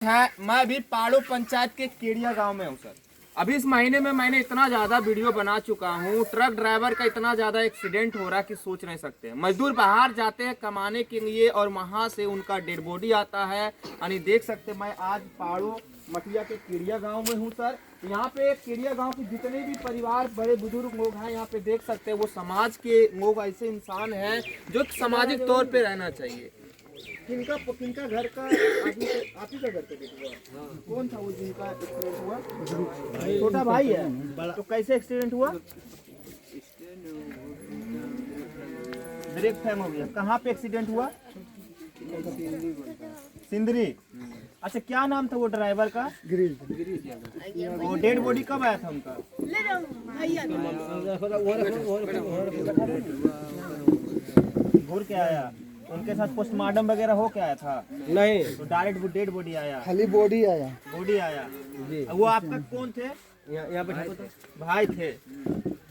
है। मैं अभी पाड़ो पंचायत के केड़िया गांव में हूँ सर। अभी इस महीने में मैंने इतना ज़्यादा वीडियो बना चुका हूँ। ट्रक ड्राइवर का इतना ज़्यादा एक्सीडेंट हो रहा है कि सोच नहीं सकते। मजदूर बाहर जाते हैं कमाने के लिए और वहाँ से उनका डेड बॉडी आता है। यानी देख सकते मैं आज पाड़ो मटिया के केड़िया गांव में हूँ सर। यहाँ पे केड़िया गांव के जितने भी परिवार बड़े बुजुर्ग लोग हैं यहाँ पे देख सकते हैं। वो समाज के लोग ऐसे इंसान हैं जो सामाजिक तौर पे रहना चाहिए। किनका घर का आप ही का घर पे हुआ? कौन था वो जिनका एक्सीडेंट हुआ? छोटा भाई है। तो कैसे एक्सीडेंट हुआ? ब्रेक फैम हो गया। कहाँ पे एक्सीडेंट हुआ? सिंदरी। अच्छा, क्या नाम था वो ड्राइवर का? गिरीश। वो डेड बॉडी कब आया था उनका? घूर के आया। उनके साथ पोस्टमार्टम वगैरह हो के आया था? नहीं, तो डायरेक्ट डेड बॉडी आया? खाली बॉडी आया। बॉडी आया जी। वो आपका कौन थे? यहाँ पे भाई थे।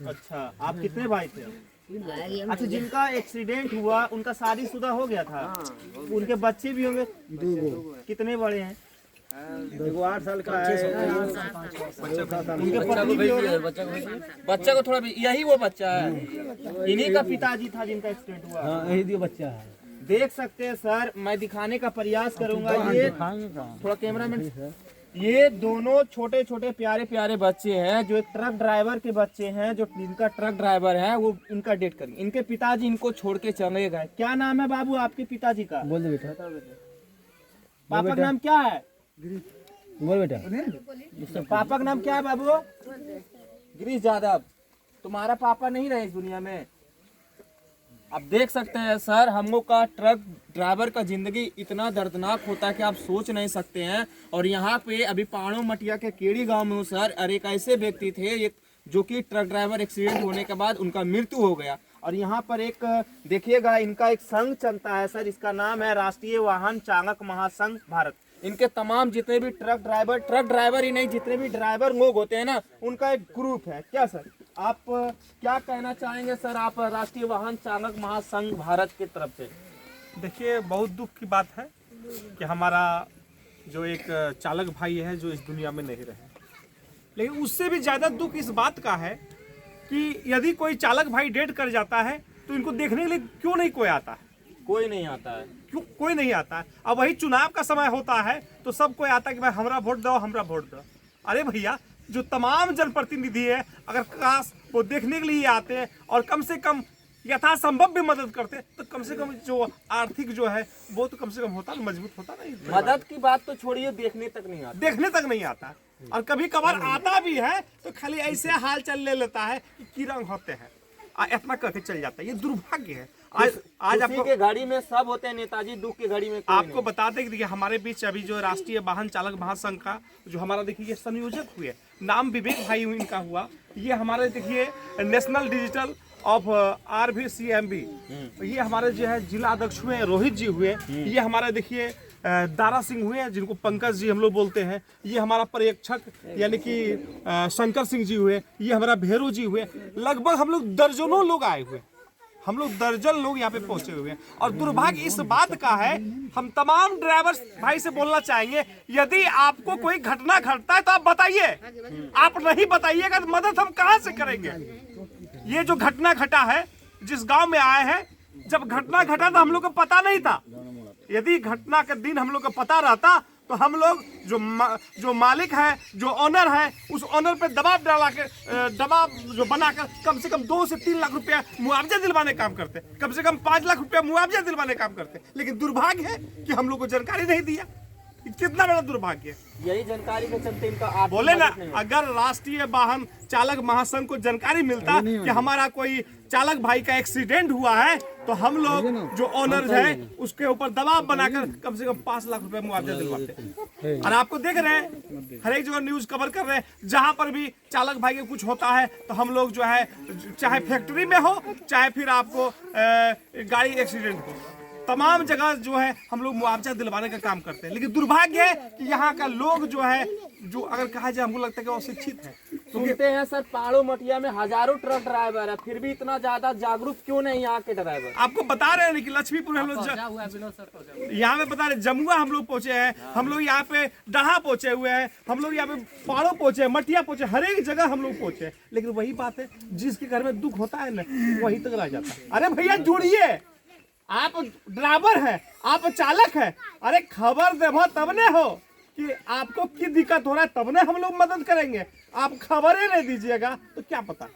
अच्छा, आप कितने भाई थे? अच्छा, जिनका एक्सीडेंट हुआ उनका शादीशुदा हो गया था? उनके बच्चे भी होंगे? 2 कितने बड़े हैं? देखो 8 साल का है। उनके पत्नी भी होंगे? बच्चा को थोड़ा भी यही वो बच्चा है? इन्हीं का पिताजी था जिनका एक्सीडेंट हुआ? हाँ, यही बच्चा है। देख सकते हैं सर, मैं दिखाने का प्रयास करूंगा। ये थोड़ा कैमरामैन, ये दोनों छोटे छोटे प्यारे प्यारे बच्चे हैं जो एक ट्रक ड्राइवर के बच्चे हैं। जो इनका ट्रक ड्राइवर है वो इनका डेथ कर गया। इनके पिताजी इनको छोड़ के चले गए। क्या नाम है बाबू आपके पिताजी का? बोल दे बेटा। पापा का नाम क्या है? बोल बेटा। पापा का नाम क्या है बाबू? गिरीश यादव। तुम्हारा पापा नहीं रहे इस दुनिया में। आप देख सकते हैं सर, हम लोग का ट्रक ड्राइवर का जिंदगी इतना दर्दनाक होता है कि आप सोच नहीं सकते हैं। और यहाँ पे अभी पाड़ो मटिया के केड़ी गांव में हूँ सर। और एक ऐसे व्यक्ति थे एक जो कि ट्रक ड्राइवर एक्सीडेंट होने के बाद उनका मृत्यु हो गया। और यहाँ पर एक देखिएगा, इनका एक संघ चलता है सर। इसका नाम है राष्ट्रीय वाहन चालक महासंघ भारत। इनके तमाम जितने भी ट्रक ड्राइवर ही नहीं, जितने भी ड्राइवर लोग होते हैं ना, उनका एक ग्रुप है। क्या सर, आप क्या कहना चाहेंगे सर, आप राष्ट्रीय वाहन चालक महासंघ भारत की तरफ से? देखिए, बहुत दुख की बात है कि हमारा जो एक चालक भाई है जो इस दुनिया में नहीं रहे। लेकिन उससे भी ज़्यादा दुख इस बात का है कि यदि कोई चालक भाई डेड कर जाता है तो इनको देखने के लिए क्यों नहीं कोई आता है? कोई नहीं आता है। क्यों कोई नहीं आता है? अब वही चुनाव का समय होता है तो सब कोई आता है कि भाई हमरा वोट दो, हमरा वोट दो। अरे भैया, जो तमाम जनप्रतिनिधि है अगर काश वो देखने के लिए आते हैं और कम से कम यथासंभव भी मदद करते तो कम से कम जो आर्थिक जो है वो तो कम से कम होता, मजबूत होता। नहीं, मदद की बात तो छोड़िए, देखने तक नहीं आता। देखने तक नहीं आता। और कभी कभार आता भी है तो खाली ऐसे हाल चल ले लेता है कि रंग होते हैं, इतना करके चल जाता है। ये दुर्भाग्य है। आज आपको के घड़ी में सब होते हैं नेताजी, दुख की घड़ी में आपको बता दें कि देखिए हमारे बीच अभी जो राष्ट्रीय वाहन चालक महासंघ का जो हमारा देखिए ये संयोजक हुए, नाम विवेक भाई इनका हुआ। ये हमारे देखिए नेशनल डिजिटल ऑफ RVCMB, ये हमारे जो है जिला अध्यक्ष हुए रोहित जी हुए। ये हमारे देखिए दारा सिंह हुए जिनको पंकज जी हम लोग बोलते हैं। ये हमारा पर्यवेक्षक यानी कि शंकर सिंह जी हुए। ये हमारा भेरू जी हुए। लगभग हम लोग दर्जनों लोग आए हुए, हम लोग दर्जन लोग यहाँ पे पहुंचे हुए हैं। और दुर्भाग्य इस बात का है, हम तमाम ड्राइवर भाई से बोलना चाहेंगे, यदि आपको कोई घटना घटता है तो आप बताइए। आप नहीं बताइएगा तो मदद हम कहाँ से करेंगे? ये जो घटना घटा है, जिस गांव में आए हैं, जब घटना घटा तो हम लोग को पता नहीं था। यदि घटना के दिन हम लोग को पता रहता तो हम लोग जो मालिक है, जो ऑनर है, उस ऑनर पे दबाव डाला के दबाव जो बनाकर कम से कम 2 से 3 लाख रुपया मुआवजा दिलवाने काम करते, कम से कम 5 लाख रुपया मुआवजा दिलवाने काम करते। लेकिन दुर्भाग्य है कि हम लोग को जानकारी नहीं दिया। कितना बड़ा दुर्भाग्य है। यही जानकारी के चलते इनका बोले ना, अगर राष्ट्रीय वाहन चालक महासंघ को जानकारी मिलता कि हमारा कोई चालक भाई का एक्सीडेंट हुआ है तो हम लोग जो ऑनर है उसके ऊपर दबाव बनाकर कम से कम 5 लाख रुपए मुआवजा दिलवाते। और आपको देख रहे हैं, हर एक जगह न्यूज कवर कर रहे हैं, जहां पर भी चालक भाई के कुछ होता है तो हम लोग जो है, चाहे फैक्ट्री में हो चाहे फिर आपको गाड़ी एक्सीडेंट हो, तमाम जगह जो है हम लोग मुआवजा दिलवाने का काम करते हैं। लेकिन दुर्भाग्य है कि यहाँ का लोग जो है, जो अगर कहा जाए हमको लगता है कि वो शिक्षित है, सुनते हैं सर पहाड़ों मटिया में हजारों ट्रक ड्राइवर है, फिर भी इतना ज्यादा जागरूक क्यों नहीं यहाँ के ड्राइवर? आपको बता रहे हैं कि लक्ष्मीपुर हम लोग यहाँ पे बता रहे, जमुआ हम लोग पहुंचे हैं, हम लोग यहाँ पे डहा पहुंचे हुए हैं, हम लोग यहाँ पे पहाड़ों पहुंचे हैं, मटिया पहुंचे, हर एक जगह हम लोग पहुंचे हैं। लेकिन वही बात है, जिसके घर में दुख होता है ना वही तक रह जाता है। अरे भैया जुड़िए, आप ड्राइवर है, आप चालक है, अरे खबर देवो तब ने हो कि आपको की दिक्कत हो रहा है, तब ने हम लोग मदद करेंगे। आप खबरें नहीं दीजिएगा तो क्या पता।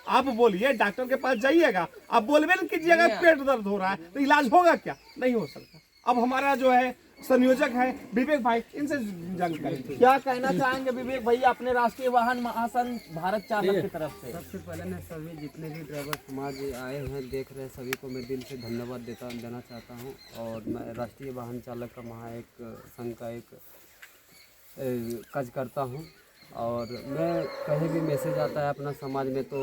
आप बोलिए डॉक्टर के पास जाइएगा, आप बोलबे नहीं कीजिएगा पेट दर्द हो रहा है तो इलाज होगा क्या? नहीं हो सकता। अब हमारा जो है संयोजक है विवेक भाई, इनसे जानकारी क्या कहना चाहेंगे विवेक भाई अपने राष्ट्रीय वाहन महासंघ भारत चालक की तरफ से? सबसे पहले मैं सभी जितने भी ड्राइवर समाज आए हैं देख रहे हैं सभी को मैं दिल से धन्यवाद देना चाहता हूं। और मैं राष्ट्रीय वाहन चालक का संघ का एक काज करता हूं। और मैं कहीं भी मैसेज आता है अपना समाज में तो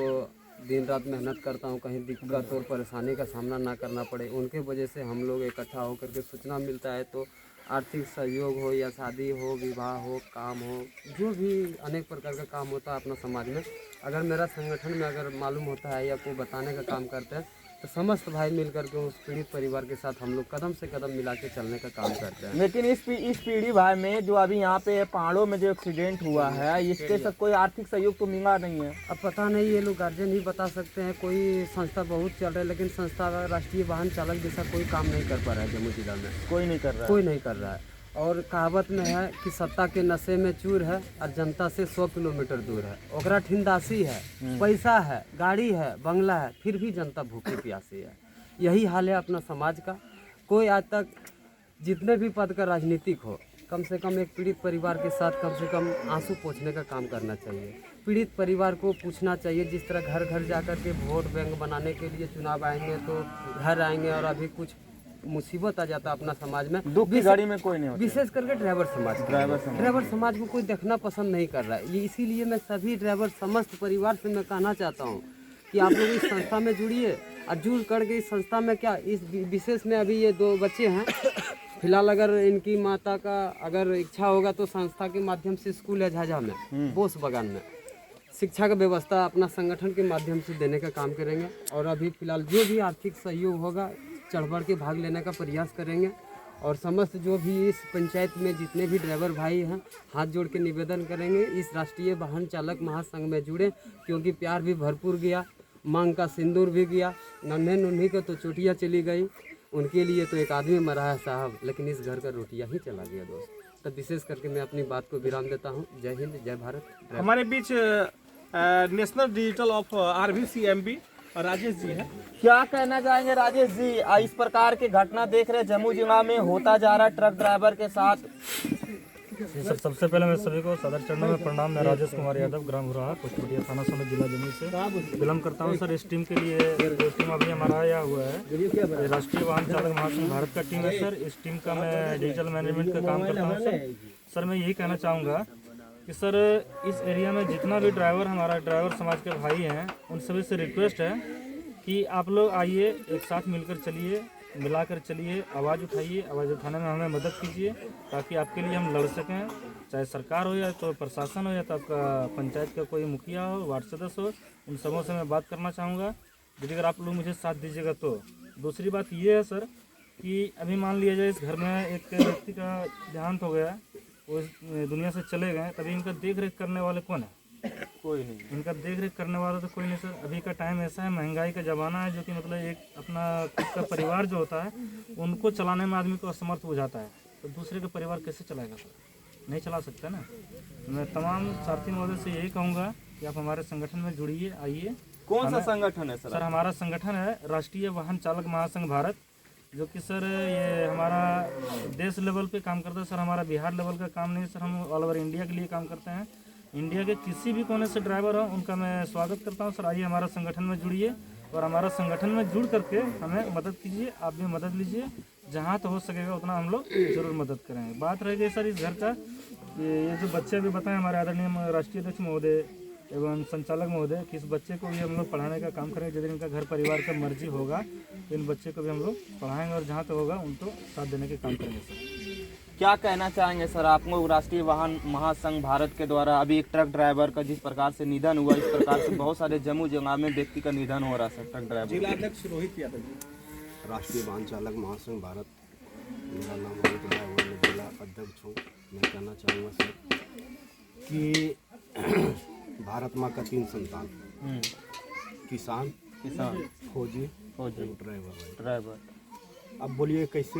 दिन रात मेहनत करता हूं, कहीं दिक्कत और परेशानी का सामना ना करना पड़े। उनके वजह से हम लोग इकट्ठा होकर के सूचना मिलता है, तो आर्थिक सहयोग हो या शादी हो, विवाह हो, काम हो, जो भी अनेक प्रकार का काम होता है अपना समाज में, अगर मेरा संगठन में अगर मालूम होता है या कोई बताने का काम करते हैं तो समस्त भाई मिलकर के उस पीड़ित परिवार के साथ हम लोग कदम से कदम मिला के चलने का काम करते हैं। लेकिन इस पीढ़ी भाई में जो अभी यहाँ पे पहाड़ों में जो एक्सीडेंट हुआ है, इसके साथ कोई आर्थिक सहयोग तो मिला नहीं है। अब पता नहीं, ये लोग गार्जियन ही बता सकते हैं। कोई संस्था बहुत चल रहा है लेकिन संस्था राष्ट्रीय वाहन चालक जैसा कोई काम नहीं कर पा रहा है जम्मू जिला में, कोई नहीं कर रहा है। कोई नहीं कर रहा है। और कहावत में है कि सत्ता के नशे में चूर है और जनता से 100 किलोमीटर दूर है। ओकरा ठिंदासी है, पैसा है, गाड़ी है, बंगला है, फिर भी जनता भूखी प्यासी है। यही हाल है अपना समाज का। कोई आज तक जितने भी पद का राजनीतिक हो, कम से कम एक पीड़ित परिवार के साथ कम से कम आंसू पोंछने का काम करना चाहिए। पीड़ित परिवार को पूछना चाहिए, जिस तरह घर घर जाकर के वोट बैंक बनाने के लिए चुनाव आएंगे तो घर आएंगे और अभी कुछ मुसीबत आ जाता है अपना समाज में, दुख की घड़ी में कोई नहीं होता। विशेष करके ड्राइवर समाज को कोई देखना पसंद नहीं कर रहा है। ये इसीलिए मैं सभी ड्राइवर समस्त परिवार से मैं कहना चाहता हूँ कि आप लोग इस संस्था में जुड़िए। और जुड़ करके इस संस्था में क्या, इस विशेष में अभी ये 2 बच्चे हैं फिलहाल, अगर इनकी माता का अगर इच्छा होगा तो संस्था के माध्यम से स्कूल है झाझा में, बोस बगान में, शिक्षा का व्यवस्था अपना संगठन के माध्यम से देने का काम करेंगे। और अभी फिलहाल जो भी आर्थिक सहयोग होगा चढ़ बढ़ के भाग लेने का प्रयास करेंगे। और समस्त जो भी इस पंचायत में जितने भी ड्राइवर भाई हैं हाथ जोड़ के निवेदन करेंगे इस राष्ट्रीय वाहन चालक महासंघ में जुड़े, क्योंकि प्यार भी भरपूर गया, मांग का सिंदूर भी गया, नन्हे नुन्ही को तो चोटियाँ चली गई, उनके लिए तो एक आदमी मरा है साहब, लेकिन इस घर का रोटियाँ ही चला गया दोस्त। तो विशेष करके मैं अपनी बात को विराम देता हूँ। जय हिंद, जय भारत। हमारे बीच national digital of RVCMB Rajesh ji है। क्या कहना चाहेंगे राजेश जी, इस प्रकार की घटना देख रहे जम्मू जिला में होता जा रहा ट्रक ड्राइवर के साथ? जी सर, सबसे पहले मैं सभी को सदर चरणों में प्रणाम। मैं राजेश कुमार यादव, ग्राम घुराहा, कुशपुटिया थाना समिति, जिला जमुई से विलम्ब करता हूं। सर, इस टीम के लिए जो टीम अभी हमारा आया हुआ है, ये राष्ट्रीय वाहन चालक महासंघ भारत का टीम है। सर, इस टीम का मैं डिजिटल मैनेजमेंट का काम करता हूँ। सर, मैं यही कहना चाहूँगा कि सर इस एरिया में जितना भी ड्राइवर हमारा ड्राइवर समाज के भाई हैं, उन सभी से रिक्वेस्ट है कि आप लोग आइए, एक साथ मिलकर चलिए, मिलाकर चलिए, आवाज़ उठाइए, आवाज़ उठाने में हमें मदद कीजिए ताकि आपके लिए हम लड़ सकें। चाहे सरकार हो या तो प्रशासन हो या तो आपका पंचायत का कोई मुखिया हो, वार्ड सदस्य हो, उन सबों से मैं बात करना चाहूँगा यदि अगर आप लोग मुझे साथ दीजिएगा तो। दूसरी बात ये है सर कि अभी मान लिया जाए इस घर में एक व्यक्ति का देहांत हो गया, वो इस दुनिया से चले गए, तभी इनका देख रेख करने वाले कौन है? कोई नहीं। इनका देख रेख करने वाला तो कोई नहीं सर। अभी का टाइम ऐसा है, महंगाई का ज़माना है, जो कि मतलब एक अपना खुद का परिवार जो होता है उनको चलाने में आदमी को असमर्थ हो जाता है, तो दूसरे का परिवार कैसे चलाएगा सर? नहीं चला सकता ना। मैं तमाम सारथी महोदय से यही कहूँगा कि आप हमारे संगठन में जुड़िए, आइए। कौन सा संगठन है सर? सर, हमारा संगठन है राष्ट्रीय वाहन चालक महासंघ भारत, जो कि सर ये हमारा देश लेवल पे काम करता है सर। हमारा बिहार लेवल का काम नहीं सर, हम ऑल ओवर इंडिया के लिए काम करते हैं। इंडिया के किसी भी कोने से ड्राइवर हो उनका मैं स्वागत करता हूं सर। आइए हमारा संगठन में जुड़िए और हमारा संगठन में जुड़ करके हमें मदद कीजिए, आप भी मदद लीजिए, जहां तो हो सकेगा उतना हम लोग जरूर मदद करेंगे। बात रह गई सर इस घर का, ये जो बच्चे अभी बताएं हमारे आदरणीय राष्ट्रीय अध्यक्ष महोदय एवं संचालक महोदय कि इस बच्चे को भी हम लोग पढ़ाने का काम करेंगे। यदि इनका घर परिवार का मर्जी होगा तो इन बच्चे को भी हम लोग पढ़ाएंगे और जहाँ तक होगा उनको साथ देने के काम करेंगे सर। क्या कहना चाहेंगे सर आपको? राष्ट्रीय वाहन महासंघ भारत के द्वारा अभी एक ट्रक ड्राइवर का जिस प्रकार से निधन हुआ, इस प्रकार से बहुत सारे जम्मू जगह में व्यक्ति का निधन हो रहा है सर, ट्रक ड्राइवर। जिलाध्यक्ष रोहित यादव जी। राष्ट्रीय वाहन चालक महासंघ भारत, मेरा नाम रोहित ड्राइवर, मैं जिला अध्यक्ष हूँ। मैं कहना चाहूँगा सर कि भारत माँ का 3 संतान, किसान, फौजी, ड्राइवर। अब बोलिए कैसे?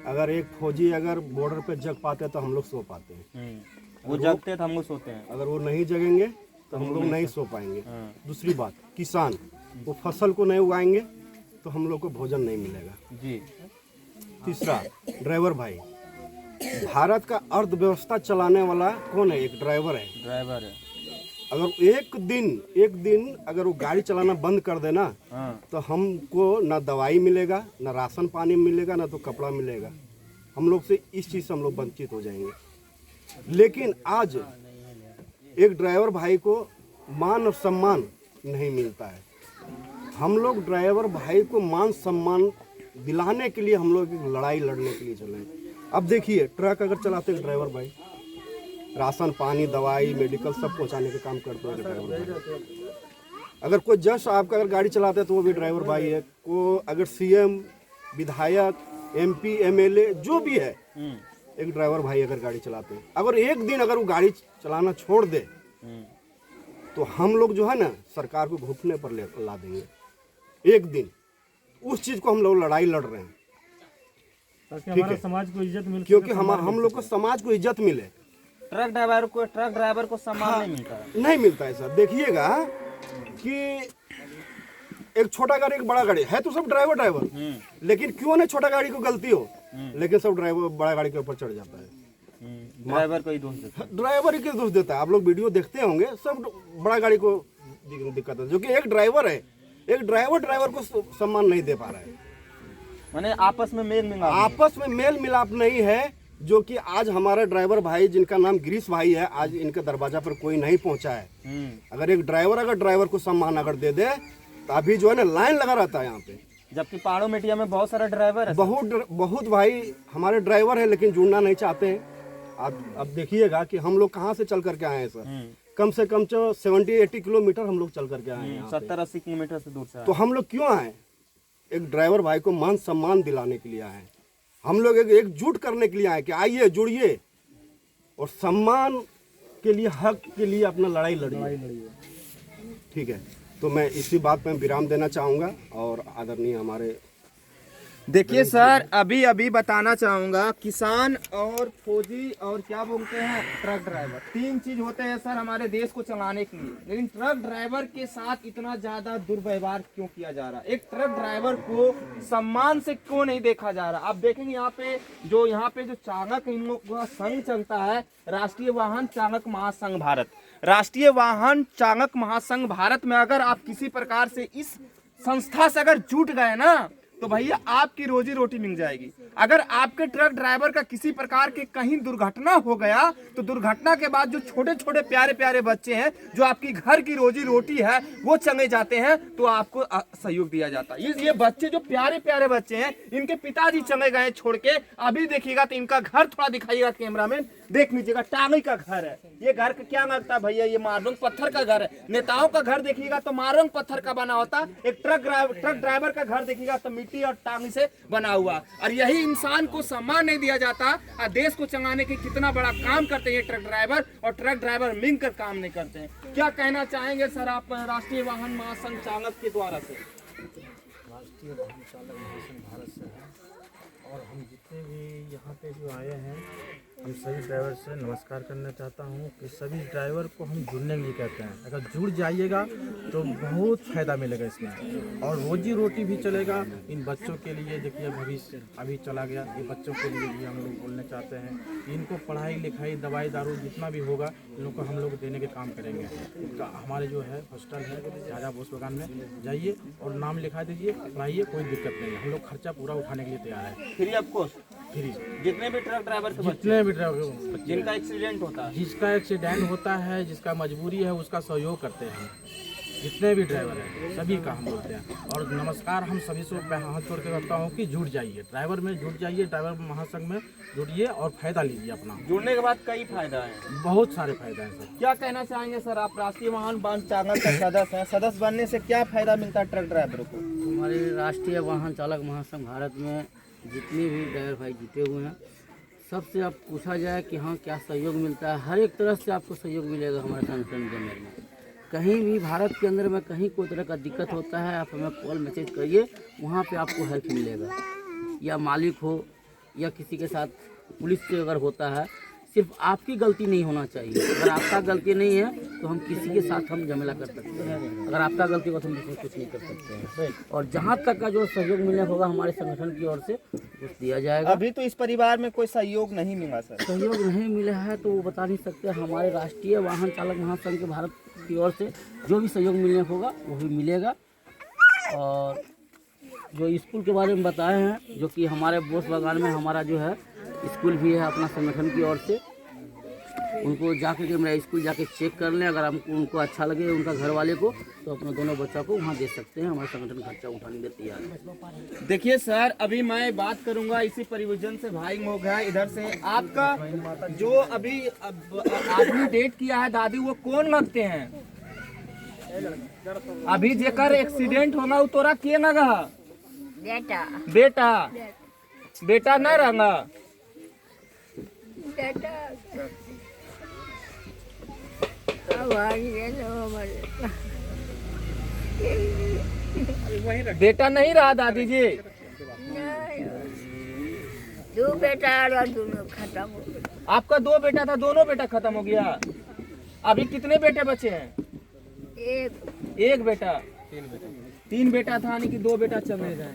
अगर एक फौजी अगर बॉर्डर पे जग पाते तो हम लोग सो पाते हैं, वो जगते तो हम लोग सोते हैं। अगर वो नहीं जगेंगे तो हम लोग नहीं सो पाएंगे। दूसरी बात, किसान, वो फसल को नहीं उगाएंगे तो हम लोग को भोजन नहीं मिलेगा जी। तीसरा, ड्राइवर भाई, भारत का अर्थव्यवस्था चलाने वाला कौन है? एक ड्राइवर है। ड्राइवर है। अगर एक दिन अगर वो गाड़ी चलाना बंद कर देना तो हमको ना दवाई मिलेगा, ना राशन पानी मिलेगा, ना तो कपड़ा मिलेगा। हम लोग से इस चीज़ से हम लोग वंचित हो जाएंगे। लेकिन आज एक ड्राइवर भाई को मान और सम्मान नहीं मिलता है। हम लोग ड्राइवर भाई को मान सम्मान दिलाने के लिए हम लोग एक लड़ाई लड़ने के लिए चले हैं। अब देखिए, ट्रक अगर चलाते हैं ड्राइवर भाई, राशन पानी दवाई मेडिकल सब पहुंचाने का काम करते हैं ड्राइवर भाई। अगर कोई जज आपका अगर गाड़ी चलाता है तो वो भी ड्राइवर भाई है। को अगर सीएम, विधायक, एमपी, एमएलए जो भी है, एक ड्राइवर भाई अगर गाड़ी चलाते हैं, अगर एक दिन अगर वो गाड़ी चलाना छोड़ दे तो हम लोग जो है ना सरकार को घुटने पर ला देंगे। एक दिन उस चीज़ को हम लोग लड़ाई लड़ रहे हैं, ताकि हमारा समाज को इज्जत मिले, क्योंकि हम लोग को समाज को इज्जत मिले। ट्रक ड्राइवर को सम्मान नहीं मिलता है। नहीं मिलता है सर। देखिएगा कि एक छोटा गाड़ी एक बड़ा गाड़ी है तो सब ड्राइवर, लेकिन क्यों नहीं छोटा गाड़ी को गलती हो, लेकिन सब ड्राइवर बड़ा गाड़ी के ऊपर चढ़ जाता है। ड्राइवर को ही दोष देता है। ड्राइवर ही दोष देता है। आप लोग वीडियो देखते होंगे, सब बड़ा गाड़ी को दिक्कत है, जो कि एक ड्राइवर है, एक ड्राइवर को सम्मान नहीं दे पा रहा है। माने आपस में मेल मिलाप नहीं है, जो कि आज हमारा ड्राइवर भाई जिनका नाम गिरीश भाई है, आज इनके दरवाजा पर कोई नहीं पहुंचा है। अगर एक ड्राइवर को सम्मान अगर दे दे तो अभी जो है ना लाइन लगा रहता है यहाँ पे। जबकि पहाड़ों मेटिया में बहुत सारा ड्राइवर है, बहुत भाई हमारे ड्राइवर है, लेकिन जुड़ना नहीं चाहते हैं। अब देखिएगा कि हम लोग कहाँ से चल करके आए हैं सर। कम से कम 70-80 किलोमीटर हम लोग चल करके आए हैं, 70-80 किलोमीटर से दूर से। तो हम लोग क्यों आए? एक ड्राइवर भाई को मान सम्मान दिलाने के लिए आए। हम लोग एकजुट करने के लिए आए कि आइए जुड़िए और सम्मान के लिए, हक के लिए अपना लड़ाई लड़िए। ठीक है, तो मैं इसी बात पर विराम देना चाहूँगा। और आदरणीय हमारे देखिए सर, अभी बताना चाहूँगा, किसान और फौजी और क्या बोलते हैं ट्रक ड्राइवर, 3 चीज होते हैं सर हमारे देश को चलाने के लिए। लेकिन ट्रक ड्राइवर के साथ इतना ज्यादा दुर्व्यवहार क्यों किया जा रहा है? एक ट्रक ड्राइवर को सम्मान से क्यों नहीं देखा जा रहा? आप देखेंगे यहाँ पे जो चालक इन लोगों का संघ चलता है, राष्ट्रीय वाहन चालक महासंघ भारत। राष्ट्रीय वाहन चालक महासंघ भारत में अगर आप किसी प्रकार से इस संस्था से अगर जुट गए ना, तो भैया आपकी रोजी रोटी मिल जाएगी। अगर आपके ट्रक ड्राइवर का किसी प्रकार के कहीं दुर्घटना हो गया, तो दुर्घटना के बाद जो छोटे छोटे प्यारे प्यारे बच्चे हैं, जो आपकी घर की रोजी रोटी है, वो चले जाते हैं, तो आपको सहयोग दिया जाता है। ये बच्चे जो प्यारे प्यारे बच्चे हैं, इनके पिताजी चले गए छोड़ के। अभी देखिएगा तो इनका घर थोड़ा दिखाइएगा कैमरा में, देख लीजिएगा, टांगी का घर है। ये घर का क्या लगता है भैया? ये मार्बल पत्थर का घर है। नेताओं का घर देखिएगा तो मार्बल पत्थर का बना होता, एक ट्रक ड्राइवर का घर देखिएगा तो मिट्टी और टांगी से बना हुआ। और यही इंसान को सम्मान नहीं दिया जाता। और देश को चलाने के कितना बड़ा काम करते हैं ट्रक ड्राइवर, और ट्रक ड्राइवर मिलकर काम नहीं करते हैं। क्या कहना चाहेंगे सर आप राष्ट्रीय वाहन महासंघ चालक के द्वारा से? राष्ट्रीय वाहन चालक महासंघ भारत से है, और हम जितने भी यहाँ पे जो आए हैं, हम सभी ड्राइवर से नमस्कार करना चाहता हूँ कि सभी ड्राइवर को हम जुड़ने के लिए कहते हैं। अगर जुड़ जाइएगा तो बहुत फ़ायदा मिलेगा इसमें, और रोजी रोटी भी चलेगा। इन बच्चों के लिए देखिए, भविष्य अभी चला गया, ये बच्चों के लिए भी हम लोग बोलने चाहते हैं कि इनको पढ़ाई लिखाई दवाई दारू जितना भी होगा, इन लोग को हम लोग देने के काम करेंगे। हमारे जो है हॉस्टल है राजा बोस बगान में, जाइए और नाम लिखा दीजिए, पढ़ाइए, कोई दिक्कत नहीं है। हम लोग खर्चा पूरा उठाने के लिए तैयार है, फ्री ऑफ कॉस्ट। फ्री। जितने भी ट्रक ड्राइवर के जितने भी जिनका एक्सीडेंट होता है, जिसका एक्सीडेंट होता है, जिसका मजबूरी है, उसका सहयोग करते हैं। जितने भी ड्राइवर हैं सभी का हम बोलते हैं। और नमस्कार हम सभी से हाथ जोड़ के करता हूँ कि जुट जाइए, ड्राइवर में जुट जाइए, ड्राइवर महासंघ में जुड़िए और फायदा लीजिए अपना। जुड़ने के बाद कई फायदा है। बहुत सारे फायदा हैं सर। क्या कहना चाहेंगे सर, आप राष्ट्रीय वाहन चालक का सदस्य हैं, सदस्य बनने से क्या फायदा मिलता है ट्रक ड्राइवरों को? हमारे राष्ट्रीय वाहन चालक महासंघ भारत में जितने भी ड्राइवर भाई जुटे हुए हैं, सबसे अब पूछा जाए कि हाँ क्या सहयोग मिलता है, हर एक तरह से आपको सहयोग मिलेगा हमारे संगठन के अंदर में। कहीं भी भारत के अंदर में कहीं कोई तरह का दिक्कत होता है, आप हमें कॉल मैसेज करिए, वहाँ पे आपको हेल्प मिलेगा। या मालिक हो या किसी के साथ पुलिस से अगर होता है, सिर्फ आपकी गलती नहीं होना चाहिए। अगर आपका गलती नहीं है तो हम किसी के साथ हम झमेला कर सकते हैं, अगर आपका गलती हो तो हम किसी कुछ नहीं कर सकते हैं। और जहाँ तक का जो सहयोग मिलने होगा हमारे संगठन की ओर से कुछ दिया जाएगा। अभी तो इस परिवार में कोई सहयोग नहीं मिला सर। सहयोग नहीं मिला है तो वो बता नहीं सकते। हमारे राष्ट्रीय वाहन चालक महासंघ के भारत की ओर से जो भी सहयोग मिलने होगा वो भी मिलेगा। और जो स्कूल के बारे में बताए हैं, जो कि हमारे बोस बागान में हमारा जो है स्कूल भी है अपना संगठन की ओर से, उनको जाकर के मेरा स्कूल जाके चेक कर लें। अगर हमको उनको अच्छा लगे उनका घर वाले को तो अपने दोनों बच्चों को वहाँ दे सकते हैं। हमारा संगठन खर्चा उठाने के लिए तैयार है। देखिए सर, अभी मैं बात करूंगा इसी परिवजन से भाई हो गया इधर से। आपका जो अभी आदमी डेट किया है दादी, वो कौन लगते हैं? अभी जेकर एक्सीडेंट होना उ तोरा के न रहा? बेटा बेटा बेटा न रहा। बेटा अब आ गए बेटा नहीं रहा दादी जी? दो बेटा और दोनों खत्म हो गए। आपका 2 बेटा था, दोनों बेटा खत्म हो गया। अभी कितने बेटे बचे हैं? एक बेटा। 3 बेटा था, यानी कि 2 बेटा चले गए।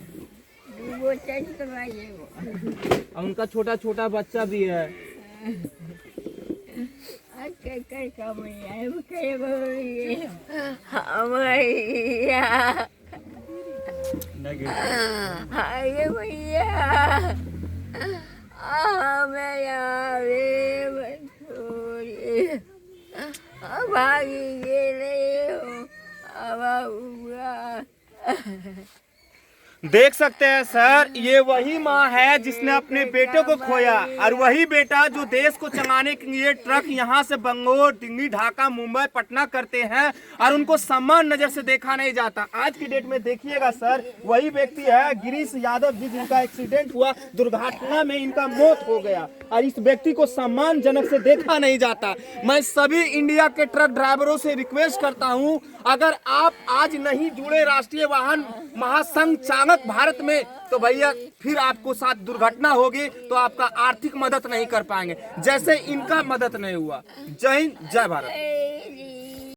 वो चल करवाइए। और उनका छोटा छोटा बच्चा भी है। अरे भैया भागी गेले हो। देख सकते हैं सर, ये वही माँ है जिसने अपने बेटे को खोया, और वही बेटा जो देश को चलाने के लिए ट्रक यहाँ से बंगलोर, दिल्ली, ढाका, मुंबई, पटना करते हैं, और उनको सम्मान नजर से देखा नहीं जाता। आज की डेट में देखिएगा सर, वही व्यक्ति है गिरीश यादव जी, जिनका एक्सीडेंट हुआ, दुर्घटना में इनका मौत हो गया, और इस व्यक्ति को सम्मानजनक से देखा नहीं जाता। मैं सभी इंडिया के ट्रक ड्राइवरों से रिक्वेस्ट करता हूँ, अगर आप आज नहीं जुड़े राष्ट्रीय वाहन महासंघ चालक भारत में, तो भैया फिर आपको साथ दुर्घटना होगी तो आपका आर्थिक मदद नहीं कर पाएंगे, जैसे इनका मदद नहीं हुआ। जय हिंद, जय भारत।